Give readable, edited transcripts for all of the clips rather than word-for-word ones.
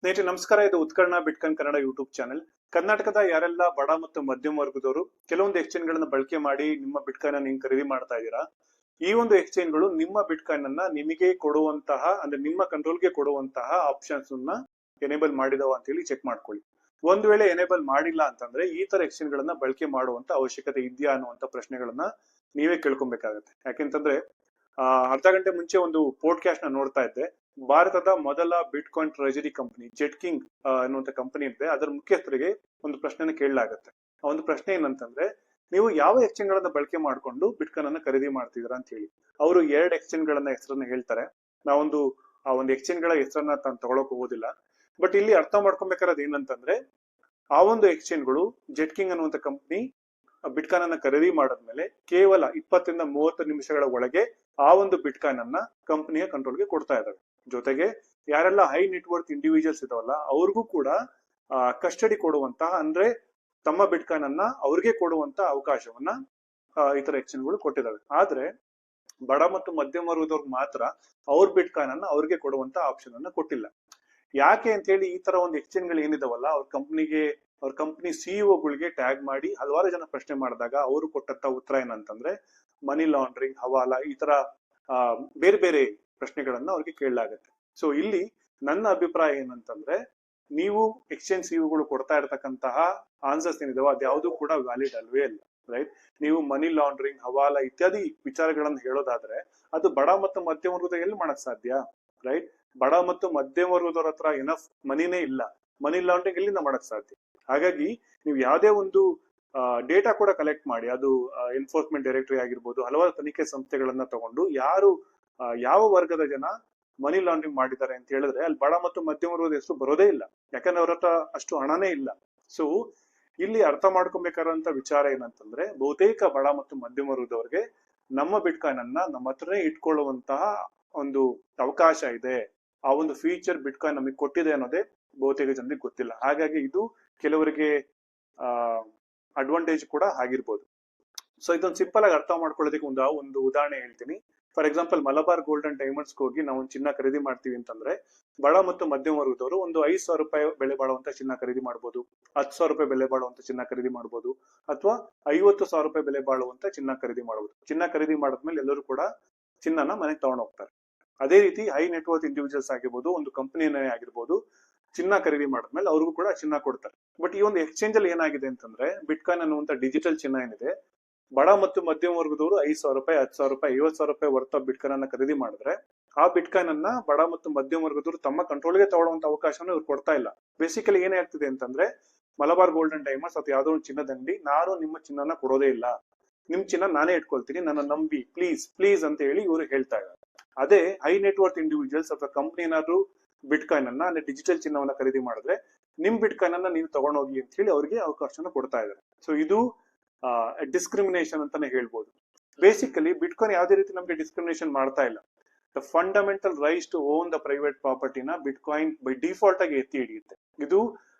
ಸ್ನೇಹಿತರೆ ನಮಸ್ಕಾರ. ಇದು ಉತ್ಕರ್ಣ ಬಿಟ್ಕಾಯಿನ್ ಕನ್ನಡ ಯೂಟ್ಯೂಬ್ ಚಾನೆಲ್. ಕರ್ನಾಟಕದ ಯಾರೆಲ್ಲ ಬಡ ಮತ್ತು ಮಧ್ಯಮ ವರ್ಗದವರು ಕೆಲವೊಂದು ಎಕ್ಸ್ಚೇಂಜ್ ಗಳನ್ನ ಬಳಕೆ ಮಾಡಿ ನಿಮ್ಮ ಬಿಟ್ಕಾಯಿನ್ ನೀವು ಖರೀದಿ ಮಾಡ್ತಾ ಇದ್ದೀರಾ, ಈ ಒಂದು ಎಕ್ಸ್ಚೇಂಜ್ ಗಳು ನಿಮ್ಮ ಬಿಟ್ಕಾಯಿನ್ ಅನ್ನ ನಿಮಗೆ ಕೊಡುವಂತಹ ಅಂದ್ರೆ ನಿಮ್ಮ ಕಂಟ್ರೋಲ್ಗೆ ಕೊಡುವಂತಹ ಆಪ್ಷನ್ಸ್ ಎನೇಬಲ್ ಮಾಡಿದಾವ ಅಂತ ಹೇಳಿ ಚೆಕ್ ಮಾಡ್ಕೊಳ್ಳಿ. ಒಂದ್ ವೇಳೆ ಎನೇಬಲ್ ಮಾಡಿಲ್ಲ ಅಂತಂದ್ರೆ ಈ ತರ ಎಕ್ಸ್ಚೇಂಜ್ ಗಳನ್ನ ಬಳಕೆ ಮಾಡುವಂತ ಅವಶ್ಯಕತೆ ಇದೆಯಾ ಅನ್ನುವಂತ ಪ್ರಶ್ನೆಗಳನ್ನ ನೀವೇ ಕೇಳ್ಕೊಬೇಕಾಗತ್ತೆ. ಯಾಕೆಂತಂದ್ರೆ ಅರ್ಧ ಗಂಟೆ ಮುಂಚೆ ಒಂದು ಪೋಡ್ಕಾಸ್ಟ್ ನ ನೋಡ್ತಾ ಇದ್ದೆ. ಭಾರತದ ಮೊದಲ bitcoin treasury company jet king ಅನ್ನುವಂತ ಕಂಪನಿ ಇದೆ, ಅದರ ಮುಖ್ಯಸ್ಥರಿಗೆ ಒಂದು ಪ್ರಶ್ನೆನ ಕೇಳಲಾಗತ್ತೆ. ಆ ಒಂದು ಪ್ರಶ್ನೆ ಏನಂತಂದ್ರೆ, ನೀವು ಯಾವ ಎಕ್ಸ್ಚೇಂಜ್ ಗಳನ್ನ ಬಳಕೆ ಮಾಡ್ಕೊಂಡು ಬಿಟ್ಕಾಯಿನ್ ಅನ್ನ ಖರೀದಿ ಮಾಡ್ತಿದ್ದೀರಾ ಅಂತ ಹೇಳಿ. ಅವರು 2 ಎಕ್ಸ್ಚೇಂಜ್ ಗಳನ್ನ ಹೆಸರನ್ನ ಹೇಳ್ತಾರೆ. ನಾವೊಂದು ಆ ಒಂದು ಎಕ್ಸ್ಚೇಂಜ್ ಗಳ ಹೆಸರನ್ನ ತಾನು ತಗೊಳಕ್ ಹೋಗೋದಿಲ್ಲ. ಬಟ್ ಇಲ್ಲಿ ಅರ್ಥ ಮಾಡ್ಕೊಬೇಕಾದ್ ಏನಂತಂದ್ರೆ, ಆ ಒಂದು ಎಕ್ಸ್ಚೇಂಜ್ ಗಳು ಜೆಟ್ ಕಿಂಗ್ ಅನ್ನುವಂತ ಕಂಪನಿ ಬಿಟ್ಕಾಯಿನ್ ಅನ್ನ ಖರೀದಿ ಮಾಡದ್ಮೇಲೆ ಕೇವಲ 20 ರಿಂದ 30 ನಿಮಿಷಗಳ ಒಳಗೆ ಆ ಒಂದು ಬಿಟ್ಕಾಯಿನ್ ಅನ್ನ ಕಂಪನಿಯ ಕಂಟ್ರೋಲ್ಗೆ ಕೊಡ್ತಾ ಇದ್ದಾರೆ. ಜೊತೆಗೆ ಯಾರೆಲ್ಲ ಹೈ ನೆಟ್ವರ್ತ್ ಇಂಡಿವಿಜುವಲ್ಸ್ ಇದಾವಲ್ಲ ಅವ್ರಿಗೂ ಕೂಡ ಕಸ್ಟಡಿ ಕೊಡುವಂತಹ ಅಂದ್ರೆ ತಮ್ಮ ಬಿಟ್ಕಾಯಿನ್ ಅನ್ನ ಅವ್ರಿಗೆ ಕೊಡುವಂತ ಅವಕಾಶವನ್ನ ಇತರ ಎಕ್ಸ್ಚೇಂಜ್ ಗಳು ಕೊಟ್ಟಿದ್ದಾವೆ. ಆದ್ರೆ ಬಡ ಮತ್ತು ಮಧ್ಯಮ ವರ್ಗದವ್ರಿಗೆ ಮಾತ್ರ ಅವ್ರ ಬಿಟ್ಕಾಯಿನ್ ಅನ್ನ ಅವ್ರಿಗೆ ಕೊಡುವಂತ ಆಪ್ಷನ್ ಅನ್ನ ಕೊಟ್ಟಿಲ್ಲ. ಯಾಕೆ ಅಂತ ಹೇಳಿ ಈ ತರ ಒಂದು ಎಕ್ಸ್ಚೇಂಜ್ ಗಳು ಏನಿದಾವಲ್ಲ ಅವ್ರ ಕಂಪನಿ ಸಿಇಒಗಳಿಗೆ ಟ್ಯಾಗ್ ಮಾಡಿ ಹಲವಾರು ಜನ ಪ್ರಶ್ನೆ ಮಾಡಿದಾಗ ಅವರು ಕೊಟ್ಟಂತ ಉತ್ತರ ಏನಂತಂದ್ರೆ, ಮನಿ ಲಾಂಡ್ರಿಂಗ್, ಹವಾಲಾ, ಈ ತರ ಬೇರೆ ಬೇರೆ ಪ್ರಶ್ನೆಗಳನ್ನ ಅವ್ರಿಗೆ ಕೇಳಲಾಗತ್ತೆ. ಸೊ ಇಲ್ಲಿ ನನ್ನ ಅಭಿಪ್ರಾಯ ಏನಂತಂದ್ರೆ, ನೀವು ಎಕ್ಸ್ಚೇಂಜ್ ಸಿಇಒಗಳು ಕೊಡ್ತಾ ಇರತಕ್ಕಂತಹ ಆನ್ಸರ್ಸ್ ಏನಿದಾವ ಅದ್ಯಾವುದು ಕೂಡ ವ್ಯಾಲಿಡ್ ಅಲ್ವೇ ಅಲ್ಲ. ರೈಟ್, ನೀವು ಮನಿ ಲಾಂಡ್ರಿಂಗ್, ಹವಾಲಾ ಇತ್ಯಾದಿ ವಿಚಾರಗಳನ್ನ ಹೇಳೋದಾದ್ರೆ ಅದು ಬಡ ಮತ್ತು ಮಧ್ಯಮ ವರ್ಗದ ಎಲ್ಲಿ ಮಾಡಕ್ ಸಾಧ್ಯ? ರೈಟ್, ಬಡ ಮತ್ತು ಮಧ್ಯಮ ವರ್ಗದವ್ರ ಹತ್ರ ಎನಫ್ ಮನಿನೇ ಇಲ್ಲ, ಮನಿ ಲಾಂಡ್ರಿಂಗ್ ಎಲ್ಲಿಂದ ಮಾಡಕ್ ಸಾಧ್ಯ? ಹಾಗಾಗಿ ನೀವು ಯಾವುದೇ ಒಂದು ಡೇಟಾ ಕೂಡ ಕಲೆಕ್ಟ್ ಮಾಡಿ, ಅದು ಎನ್ಫೋರ್ಸ್ಮೆಂಟ್ ಡೈರೆಕ್ಟರಿ ಆಗಿರ್ಬೋದು, ಹಲವಾರು ತನಿಖೆ ಸಂಸ್ಥೆಗಳನ್ನ ತಗೊಂಡು ಯಾರು ಯಾವ ವರ್ಗದ ಜನ ಮನಿ ಲಾಂಡ್ರಿಂಗ್ ಮಾಡಿದ್ದಾರೆ ಅಂತ ಹೇಳಿದ್ರೆ ಅಲ್ಲಿ ಬಡ ಮತ್ತು ಮಧ್ಯಮ ವರ್ಗದ ಹೆಸರು ಬರೋದೇ ಇಲ್ಲ. ಯಾಕಂದ್ರೆ ಅವ್ರ ಹತ್ರ ಅಷ್ಟು ಹಣನೇ ಇಲ್ಲ. ಸೊ ಇಲ್ಲಿ ಅರ್ಥ ಮಾಡ್ಕೊಬೇಕಾದಂತ ವಿಚಾರ ಏನಂತಂದ್ರೆ, ಬಹುತೇಕ ಬಡ ಮತ್ತು ಮಧ್ಯಮ ವರ್ಗದವ್ರಿಗೆ ನಮ್ಮ ಬಿಟ್ಕಾಯಿನ್ ಅನ್ನ ನಮ್ಮ ಹತ್ರನೇ ಇಟ್ಕೊಳ್ಳುವಂತಹ ಒಂದು ಅವಕಾಶ ಇದೆ, ಆ ಒಂದು ಫೀಚರ್ ಬಿಟ್ಕಾಯಿನ್ ನಮಗೆ ಕೊಟ್ಟಿದೆ ಅನ್ನೋದೇ ಬಹುತೇಕ ಜನರಿಗೆ ಗೊತ್ತಿಲ್ಲ. ಹಾಗಾಗಿ ಇದು ಕೆಲವರಿಗೆ ಅಡ್ವಾಂಟೇಜ್ ಕೂಡ ಆಗಿರ್ಬೋದು. ಸೊ ಇದೊಂದು ಸಿಂಪಲ್ ಆಗಿ ಅರ್ಥ ಮಾಡ್ಕೊಳ್ಳೋದಕ್ಕೆ ಒಂದು ಉದಾಹರಣೆ ಹೇಳ್ತೀನಿ. For example, Malabar gold and diamonds ಹೋಗಿ ನಾವು ಒಂದು ಚಿನ್ನ ಖರೀದಿ ಮಾಡ್ತೀವಿ ಅಂತಂದ್ರೆ ಬಡ ಮತ್ತು ಮಧ್ಯಮ ವರ್ಗದವರು ಒಂದು 5,000 ರೂಪಾಯಿ ಬೆಲೆ ಬಾಳುವಂತ ಚಿನ್ನ ಖರೀದಿ ಮಾಡ್ಬೋದು, 10,000 ರೂಪಾಯಿ ಬೆಲೆ ಬಾಳುವಂತ ಚಿನ್ನ ಖರೀದಿ ಮಾಡ್ಬೋದು, ಅಥವಾ 50,000 ರೂಪಾಯಿ ಬೆಲೆ ಬಾಳುವಂತ ಚಿನ್ನ ಖರೀದಿ ಮಾಡಬಹುದು. ಚಿನ್ನ ಖರೀದಿ ಮಾಡಿದ್ಮೇಲೆ ಎಲ್ಲರೂ ಕೂಡ ಚಿನ್ನನ ಮನೆಗೆ ತಗೊಂಡು ಹೋಗ್ತಾರೆ. ಅದೇ ರೀತಿ ಹೈ ನೆಟ್ವರ್ತ್ ಇಂಡಿವಿಜುವಲ್ಸ್ ಆಗಿರ್ಬೋದು, ಒಂದು ಕಂಪನಿನೇ ಆಗಿರ್ಬೋದು, ಚಿನ್ನ ಖರೀದಿ ಮಾಡಿದ್ಮೇಲೆ ಅವ್ರಿಗೂ ಕೂಡ ಚಿನ್ನ ಕೊಡ್ತಾರೆ. ಬಟ್ ಈ ಒಂದು ಎಕ್ಸ್ಚೇಂಜ್ ಅಲ್ಲಿ ಏನಾಗಿದೆ ಅಂತಂದ್ರೆ, ಬಿಟ್ಕಾಯಿನ್ ಅನ್ನುವಂತ ಡಿಜಿಟಲ್ ಚಿನ್ನ ಏನಿದೆ, ಬಡ ಮತ್ತು ಮಧ್ಯಮ ವರ್ಗದವರು 5,000 ರೂಪಾಯಿ, 10,000 ರೂಪಾಯಿ, 50,000 ರೂಪಾಯಿ ವರ್ತ ಬಿಟ್ಕಾಯಿನ್ ಅನ್ನ ಖರೀದಿ ಮಾಡಿದ್ರೆ ಆ ಬಿಟ್ಕಾಯಿನ್ ಅನ್ನ ಬಡ ಮತ್ತು ಮಧ್ಯಮ ವರ್ಗದವರು ತಮ್ಮ ಕಂಟ್ರೋಲ್ಗೆ ತಗೊಳ್ಳುವಂತ ಅವಕಾಶನ ಇವ್ರು ಕೊಡ್ತಾ ಇಲ್ಲ. ಬೇಸಿಕಲಿ ಏನೇ ಆಗ್ತಿದೆ ಅಂತಂದ್ರೆ, ಮಲಬಾರ್ ಗೋಲ್ಡ್ ಅಂಡ್ ಡೈಮಂಡ್ಸ್ ಅಥವಾ ಯಾವ್ದೋ ಒಂದು ಚಿನ್ನದ ಅಂಗಡಿ, ನಾನು ನಿಮ್ಮ ಚಿನ್ನನ ಕೊಡೋದೇ ಇಲ್ಲ, ನಿಮ್ ಚಿನ್ನ ನಾನೇ ಇಟ್ಕೊಳ್ತೀನಿ, ನನ್ನ ನಂಬಿ ಪ್ಲೀಸ್ ಅಂತ ಹೇಳಿ ಇವರು ಹೇಳ್ತಾ ಇದ್ದಾರೆ. ಅದೇ ಹೈ ನೆಟ್ವರ್ತ್ ಇಂಡಿವಿಜುವಲ್ಸ್ ಅಥವಾ ಕಂಪನಿ ಏನಾದ್ರು ಬಿಟ್ಕಾಯಿನ್ ಅನ್ನ ಅಂದ್ರೆ ಡಿಜಿಟಲ್ ಚಿನ್ನವನ್ನ ಖರೀದಿ ಮಾಡಿದ್ರೆ ನಿಮ್ ಬಿಟ್ಕಾಯಿನ್ ಅನ್ನ ನೀವು ತಗೊಂಡೋಗಿ ಅಂತ ಹೇಳಿ ಅವರಿಗೆ ಅವಕಾಶನ ಕೊಡ್ತಾ ಇದ್ದಾರೆ. ಸೊ ಇದು ಡಿಸ್ಕ್ರಿಮಿನೇಷನ್ ಅಂತಾನೆ ಹೇಳ್ಬೋದು. ಬೇಸಿಕಲಿ ಬಿಟ್ಕಾಯಿನ್ ಯಾವುದೇ ರೀತಿ ನಮ್ಗೆ ಡಿಸ್ಕ್ರಿಮಿನೇಷನ್ ಮಾಡ್ತಾ ಇಲ್ಲ. The fundamental rights to own the private ಪ್ರಾಪರ್ಟಿನ ಬಿಟ್ಕಾಯಿನ್ ಬೈ ಡಿಫಾಲ್ಟ್ ಆಗಿ ಎತ್ತಿ ಹಿಡಿಯುತ್ತೆ. ಇದು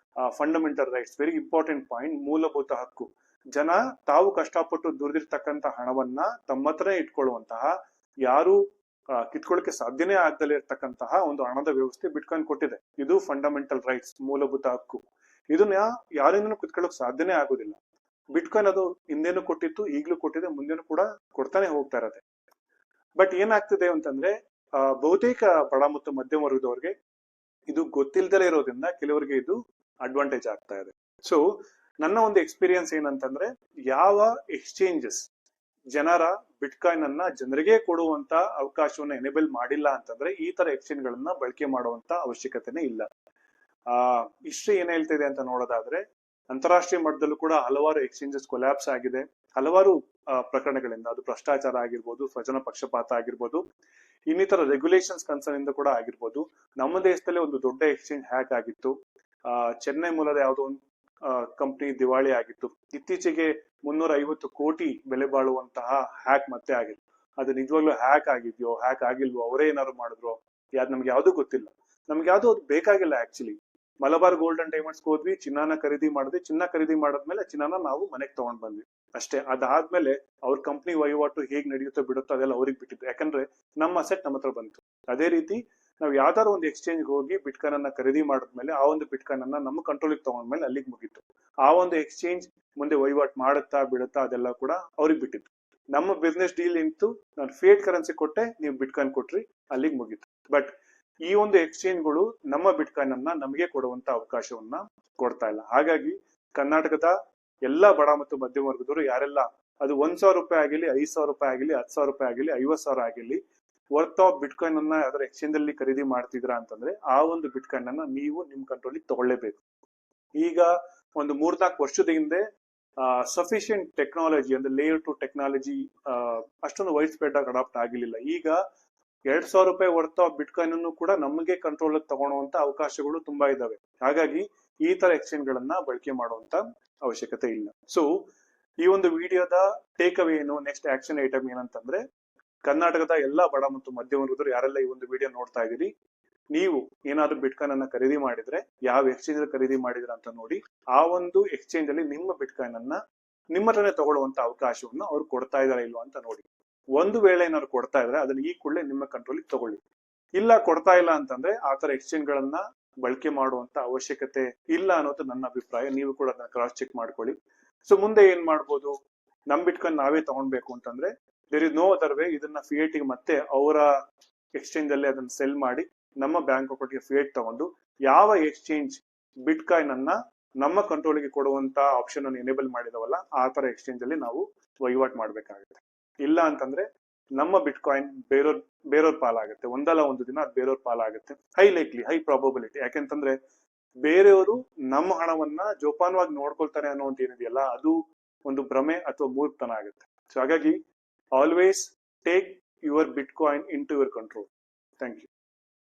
fundamental rights, very important point, ಮೂಲಭೂತ ಹಕ್ಕು. ಜನ ತಾವು ಕಷ್ಟಪಟ್ಟು ದುಡಿದಿರ್ತಕ್ಕಂಥ ಹಣವನ್ನ ತಮ್ಮ ಹತ್ರ ಇಟ್ಕೊಳ್ಳುವಂತಹ, ಯಾರು ಕಿತ್ಕೊಳ್ಳಕ್ಕೆ ಸಾಧ್ಯನೇ ಆಗದಲ್ಲೇ ಇರ್ತಕ್ಕಂತಹ ಒಂದು ಹಣದ ವ್ಯವಸ್ಥೆ ಬಿಟ್ಕಾಯಿನ್ ಕೊಟ್ಟಿದೆ. ಇದು ಫಂಡಮೆಂಟಲ್ ರೈಟ್ಸ್, ಮೂಲಭೂತ ಹಕ್ಕು. ಇದನ್ನ ಯಾರಿಂದನೂ ಕಿತ್ಕೊಳ್ಳೋಕೆ ಸಾಧ್ಯನೇ ಆಗೋದಿಲ್ಲ. ಬಿಟ್ಕಾಯಿನ್ ಅದು ಹಿಂದೆನೂ ಕೊಟ್ಟಿತ್ತು, ಈಗ್ಲೂ ಕೊಟ್ಟಿದೆ, ಮುಂದೆನೂ ಕೂಡ ಕೊಡ್ತಾನೆ ಹೋಗ್ತಾ ಇರತ್ತೆ. ಬಟ್ ಏನಾಗ್ತಿದೆ ಅಂತಂದ್ರೆ, ಬಹುತೇಕ ಬಡ ಮತ್ತು ಮಧ್ಯಮ ವರ್ಗದವ್ರಿಗೆ ಇದು ಗೊತ್ತಿಲ್ದಲೇ ಇರೋದ್ರಿಂದ ಕೆಲವರಿಗೆ ಇದು ಅಡ್ವಾಂಟೇಜ್ ಆಗ್ತಾ ಇದೆ. ಸೊ ನನ್ನ ಒಂದು ಎಕ್ಸ್ಪೀರಿಯನ್ಸ್ ಏನಂತಂದ್ರೆ, ಯಾವ ಎಕ್ಸ್ಚೇಂಜಸ್ ಜನರ ಬಿಟ್ಕಾಯಿನ್ ಅನ್ನ ಜನರಿಗೆ ಕೊಡುವಂತ ಅವಕಾಶವನ್ನ ಎನೇಬಲ್ ಮಾಡಿಲ್ಲ ಅಂತಂದ್ರೆ ಈ ತರ ಎಕ್ಸ್ಚೇಂಜ್ ಗಳನ್ನ ಬಳಕೆ ಮಾಡುವಂತ ಅವಶ್ಯಕತೆನೇ ಇಲ್ಲ. ಹಿಸ್ಟ್ರಿ ಏನ್ ಹೇಳ್ತಿದೆ ಅಂತ ನೋಡೋದಾದ್ರೆ, ಅಂತಾರಾಷ್ಟ್ರೀಯ ಮಟ್ಟದಲ್ಲೂ ಕೂಡ ಹಲವಾರು ಎಕ್ಸ್ಚೇಂಜಸ್ ಕೊಲ್ಯಾಪ್ಸ್ ಆಗಿದೆ, ಹಲವಾರು ಪ್ರಕರಣಗಳಿಂದ. ಅದು ಭ್ರಷ್ಟಾಚಾರ ಆಗಿರ್ಬೋದು, ಸ್ವಜನ ಪಕ್ಷಪಾತ ಆಗಿರ್ಬೋದು, ಇನ್ನಿತರ ರೆಗ್ಯುಲೇಷನ್ಸ್ ಕನ್ಸರ್ನ್ ಇಂದ ಕೂಡ ಆಗಿರ್ಬೋದು. ನಮ್ಮ ದೇಶದಲ್ಲಿ ಒಂದು ದೊಡ್ಡ ಎಕ್ಸ್ಚೇಂಜ್ ಹ್ಯಾಕ್ ಆಗಿತ್ತು. ಚೆನ್ನೈ ಮೂಲದ ಯಾವುದೋ ಒಂದು ಕಂಪನಿ ದಿವಾಳಿ ಆಗಿತ್ತು. ಇತ್ತೀಚೆಗೆ 350 ಕೋಟಿ ಬೆಲೆ ಬಾಳುವಂತಹ ಹ್ಯಾಕ್ ಮತ್ತೆ ಆಗಿದೆ. ಅದು ನಿಜವಾಗ್ಲೂ ಹ್ಯಾಕ್ ಆಗಿದ್ಯೋ ಹ್ಯಾಕ್ ಆಗಿಲ್ವೋ, ಅವರೇ ಏನಾದ್ರು ಮಾಡಿದ್ರು, ನಮ್ಗೆ ಯಾವ್ದು ಗೊತ್ತಿಲ್ಲ. ನಮ್ಗೆ ಯಾವ್ದು ಅದು ಬೇಕಾಗಿಲ್ಲ. Actually Malabar gold and diamonds ಹೋದ್ವಿ, ಚಿನ್ನನ ಖರೀದಿ ಮಾಡಿದ್ವಿ, ಚಿನ್ನ ಖರೀದಿ ಮಾಡದ್ಮೇಲೆ ಚಿನ್ನನ ನಾವು ಮನೆಗೆ ತಗೊಂಡ್ ಬಂದ್ವಿ ಅಷ್ಟೇ. ಅದಾದ್ಮೇಲೆ ಅವ್ರ ಕಂಪ್ನಿ ವಹಿವಾಟು ಹೇಗ್ ನಡೆಯುತ್ತೋ ಬಿಡುತ್ತೋ ಅದೆಲ್ಲ ಅವ್ರಿಗೆ ಬಿಟ್ಟಿದ್ದು. ಯಾಕಂದ್ರೆ ನಮ್ಮ ಅಸೆಟ್ ನಮ್ಮ ಹತ್ರ ಬಂತು. ಅದೇ ರೀತಿ ನಾವು ಯಾವ್ದಾದ್ರು ಒಂದು ಎಕ್ಸ್ಚೇಂಜ್ ಹೋಗಿ ಬಿಟ್ಕಾಯಿನ್ ಅನ್ನ ಖರೀದಿ ಮಾಡಿದ್ಮೇಲೆ ಆ ಒಂದು ಬಿಟ್ಕಾಯಿನ್ ಅನ್ನ ನಮ್ಮ ಕಂಟ್ರೋಲಿಗೆ ತಗೊಂಡ್ಮೇಲೆ ಅಲ್ಲಿಗೆ ಮುಗೀತು. ಆ ಒಂದು ಎಕ್ಸ್ಚೇಂಜ್ ಮುಂದೆ ವಹಿವಾಟ್ ಮಾಡುತ್ತಾ ಬಿಡುತ್ತಾ ಅದೆಲ್ಲ ಕೂಡ ಅವ್ರಿಗೆ ಬಿಟ್ಟಿತ್ತು. ನಮ್ಮ ಬಿಸ್ನೆಸ್ ಡೀಲ್ ಇಂತು ನಾನು ಫಿಯಟ್ ಕರೆನ್ಸಿ ಕೊಟ್ಟೆ, ನೀವು ಬಿಟ್ಕಾಯಿನ್ ಕೊಟ್ರಿ, ಅಲ್ಲಿಗೆ ಮುಗೀತು. ಬಟ್ ಈ ಒಂದು ಎಕ್ಸ್ಚೇಂಜ್ಗಳು ನಮ್ಮ ಬಿಟ್ಕಾಯಿನ್ ಅನ್ನ ನಮಗೆ ಕೊಡುವಂತ ಅವಕಾಶವನ್ನ ಕೊಡ್ತಾ ಇಲ್ಲ. ಹಾಗಾಗಿ ಕರ್ನಾಟಕದ ಎಲ್ಲಾ ಬಡ ಮತ್ತು ಮಧ್ಯಮ ವರ್ಗದವರು ಯಾರೆಲ್ಲ ಅದು 1,000 ರೂಪಾಯಿ ಆಗಿಲಿ, 5,000 ರೂಪಾಯಿ ಆಗಿಲಿ, 10,000 ರೂಪಾಯಿ ಆಗಿಲಿ, 50,000 ಆಗಿಲಿ ವರ್ತ್ ಆಫ್ ಬಿಟ್ಕಾಯಿನ್ ಅನ್ನ ಯಾವ್ದಾದ್ರು ಎಕ್ಸ್ಚೇಂಜ್ ಅಲ್ಲಿ ಖರೀದಿ ಮಾಡ್ತಿದ್ರಾ ಅಂತಂದ್ರೆ ಆ ಒಂದು ಬಿಟ್ಕಾಯಿನ್ ಅನ್ನ ನೀವು ನಿಮ್ ಕಂಟ್ರೋಲ್ ತಗೊಳ್ಳೇಬೇಕು. ಈಗ ಒಂದು 3-4 ವರ್ಷದ ಹಿಂದೆ ಸಫಿಶಿಯಂಟ್ ಟೆಕ್ನಾಲಜಿ ಅಂದ್ರೆ ಲೇಯರ್ 2 ಟೆಕ್ನಾಲಜಿ ಅಷ್ಟೊಂದು ವೈಡ್ ಸ್ಪ್ರೆಡ್ ಆಗಿ ಅಡಾಪ್ಟ್ ಆಗಿರ್ಲಿಲ್ಲ. ಈಗ 2,000 ರೂಪಾಯಿ ವರ್ತ್ ಆಫ್ ಬಿಟ್ಕಾಯಿನ್ ಅನ್ನು ಕೂಡ ನಮಗೆ ಕಂಟ್ರೋಲ್ ತಗೊಳ್ಳುವಂತ ಅವಕಾಶಗಳು ತುಂಬಾ ಇದಾವೆ. ಹಾಗಾಗಿ ಈ ತರ ಎಕ್ಸ್ಚೇಂಜ್ ಗಳನ್ನ ಬಳಕೆ ಮಾಡುವಂತ ಅವಶ್ಯಕತೆ ಇಲ್ಲ. ಸೊ ಈ ಒಂದು ವಿಡಿಯೋದ ಟೇಕ್ ಅವೇ ಏನು, ನೆಕ್ಸ್ಟ್ ಆಕ್ಷನ್ ಐಟಮ್ ಏನಂತಂದ್ರೆ, ಕರ್ನಾಟಕದ ಎಲ್ಲಾ ಬಡ ಮತ್ತು ಮಧ್ಯಮ ವರ್ಗದವರು ಯಾರೆಲ್ಲ ಈ ಒಂದು ವಿಡಿಯೋ ನೋಡ್ತಾ ಇದೀರಿ, ನೀವು ಏನಾದ್ರು ಬಿಟ್ಕಾಯಿನ್ ಅನ್ನ ಖರೀದಿ ಮಾಡಿದ್ರೆ ಯಾವ ಎಕ್ಸ್ಚೇಂಜ್ ಅಲ್ಲಿ ಖರೀದಿ ಮಾಡಿದ್ರ ಅಂತ ನೋಡಿ, ಆ ಒಂದು ಎಕ್ಸ್ಚೇಂಜ್ ಅಲ್ಲಿ ನಿಮ್ಮ ಬಿಟ್ಕಾಯಿನ್ ಅನ್ನ ನಿಮ್ಮ ಹತ್ರನೇ ತಗೊಳ್ಳುವಂತ ಅವಕಾಶವನ್ನ ಅವ್ರು ಕೊಡ್ತಾ ಇದಾರೆ ಇಲ್ವಾ ಅಂತ ನೋಡಿ. ಒಂದು ವೇಳೆ ಏನಾದ್ರು ಕೊಡ್ತಾ ಇದ್ರೆ ಅದನ್ನ ಈ ಕೂಡಲೇ ನಿಮ್ಮ ಕಂಟ್ರೋಲ್ ತಗೊಳ್ಳಿ. ಇಲ್ಲ ಕೊಡ್ತಾ ಇಲ್ಲ ಅಂತಂದ್ರೆ ಆ ತರ ಎಕ್ಸ್ಚೇಂಜ್ ಗಳನ್ನ ಬಳಕೆ ಮಾಡುವಂತ ಅವಶ್ಯಕತೆ ಇಲ್ಲ ಅನ್ನೋದು ನನ್ನ ಅಭಿಪ್ರಾಯ. ನೀವು ಕೂಡ ಅದನ್ನ ಕ್ರಾಸ್ ಚೆಕ್ ಮಾಡ್ಕೊಳ್ಳಿ. ಸೊ ಮುಂದೆ ಏನ್ ಮಾಡ್ಬೋದು, ನಮ್ ಬಿಟ್ಕಾಯಿನ್ ನಾವೇ ತಗೊಳ್ಬೇಕು ಅಂತಂದ್ರೆ there is no other way, ಇದನ್ನ ಫಿಯೇಟ್ ಗೆ ಮತ್ತೆ ಅವರ ಎಕ್ಸ್ಚೇಂಜ್ ಅಲ್ಲಿ ಅದನ್ನ ಸೆಲ್ ಮಾಡಿ ನಮ್ಮ ಬ್ಯಾಂಕ್ ಅಕೌಂಟ್ಗೆ ಫಿಯೇಟ್ ತಗೊಂಡು ಯಾವ ಎಕ್ಸ್ಚೇಂಜ್ ಬಿಟ್ಕಾಯಿನ್ ಅನ್ನ ನಮ್ಮ ಕಂಟ್ರೋಲ್ಗೆ ಕೊಡುವಂತ ಆಪ್ಷನ್ ಅನ್ನು ಎನೇಬಲ್ ಮಾಡಿದವಲ್ಲ ಆ ತರ ಎಕ್ಸ್ಚೇಂಜ್ ಅಲ್ಲಿ ನಾವು ವಹಿವಾಟ್ ಮಾಡ್ಬೇಕಾಗುತ್ತೆ. ಇಲ್ಲ ಅಂತಂದ್ರೆ ನಮ್ಮ ಬಿಟ್ಕಾಯಿನ್ ಬೇರೆಯವ್ರ ಪಾಲಾಗುತ್ತೆ. ಒಂದಲ್ಲ ಒಂದು ದಿನ ಅದು ಬೇರೆಯವ್ರ ಪಾಲಾಗುತ್ತೆ. High likely, high probability. ಯಾಕೆಂತಂದ್ರೆ ಬೇರೆಯವರು ನಮ್ಮ ಹಣವನ್ನ ಜೋಪಾನವಾಗಿ ನೋಡ್ಕೊಳ್ತಾರೆ ಅನ್ನೋಂತ ಏನಿದೆಯಲ್ಲ ಅದು ಒಂದು ಭ್ರಮೆ ಅಥವಾ ಮೂರ್ಖತನ ಆಗುತ್ತೆ. ಸೊ ಹಾಗಾಗಿ always take your bitcoin into your control. Thank you.